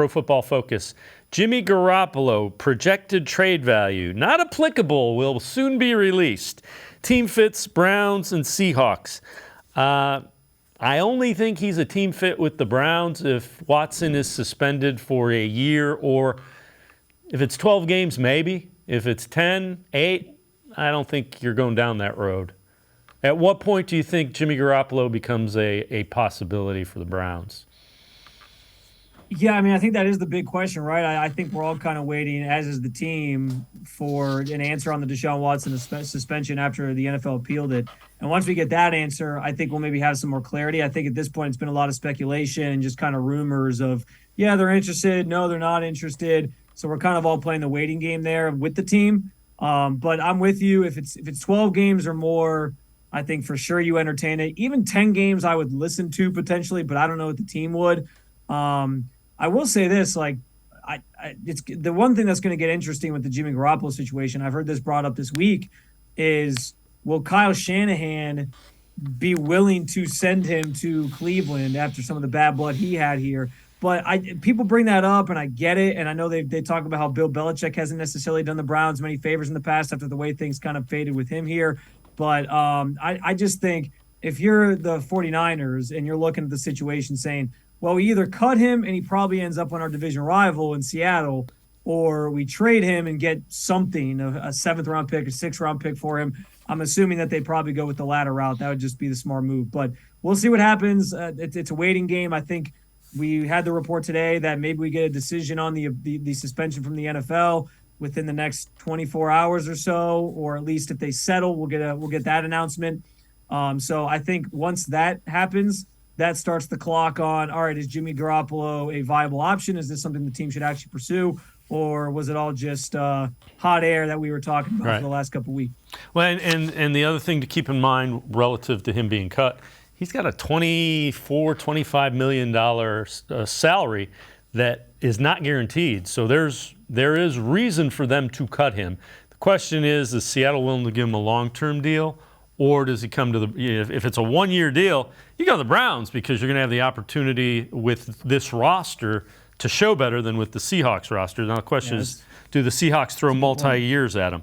Pro Football Focus. Jimmy Garoppolo, projected trade value, not applicable, will soon be released. Team fits Browns and Seahawks. I only think he's a team fit with the Browns if Watson is suspended for a year, or if it's 12 games, maybe. If it's 10, 8, I don't think you're going down that road. At what point do you think Jimmy Garoppolo becomes a possibility for the Browns? Yeah, I mean, I think that is the big question, right? I think we're all kind of waiting, as is the team, for an answer on the Deshaun Watson suspension after the NFL appealed it. And once we get that answer, I think we'll maybe have some more clarity. I think at this point it's been a lot of speculation and just kind of rumors of, yeah, they're interested, no, they're not interested. So we're kind of all playing the waiting game there with the team. But I'm with you. If it's 12 games or more, I think for sure you entertain it. Even 10 games I would listen to potentially, but I don't know what the team would. I will say this, like, it's the one thing that's going to get interesting with the Jimmy Garoppolo situation. I've heard this brought up this week is, will Kyle Shanahan be willing to send him to Cleveland after some of the bad blood he had here? But people bring that up, and I get it. And I know they talk about how Bill Belichick hasn't necessarily done the Browns many favors in the past after the way things kind of faded with him here. But I just think if you're the 49ers and you're looking at the situation saying, well, we either cut him and he probably ends up on our division rival in Seattle, or we trade him and get something, a 7th-round pick, a 6th-round pick for him. I'm assuming that they probably go with the latter route. That would just be the smart move. But we'll see what happens. It's a waiting game. I think we had the report today that maybe we get a decision on the suspension from the NFL within the next 24 hours or so, or at least if they settle, we'll get that announcement. So I think once that happens, that starts the clock on, all right, is Jimmy Garoppolo a viable option? Is this something the team should actually pursue? Or was it all just hot air that we were talking about for the last couple of weeks? Well, and the other thing to keep in mind relative to him being cut, he's got a $25 million salary that is not guaranteed. So there is reason for them to cut him. The question is Seattle willing to give him a long-term deal? Or does he come to if it's a one-year deal, you go to the Browns because you're going to have the opportunity with this roster to show better than with the Seahawks roster. Now the question is, do the Seahawks throw multi-years at him?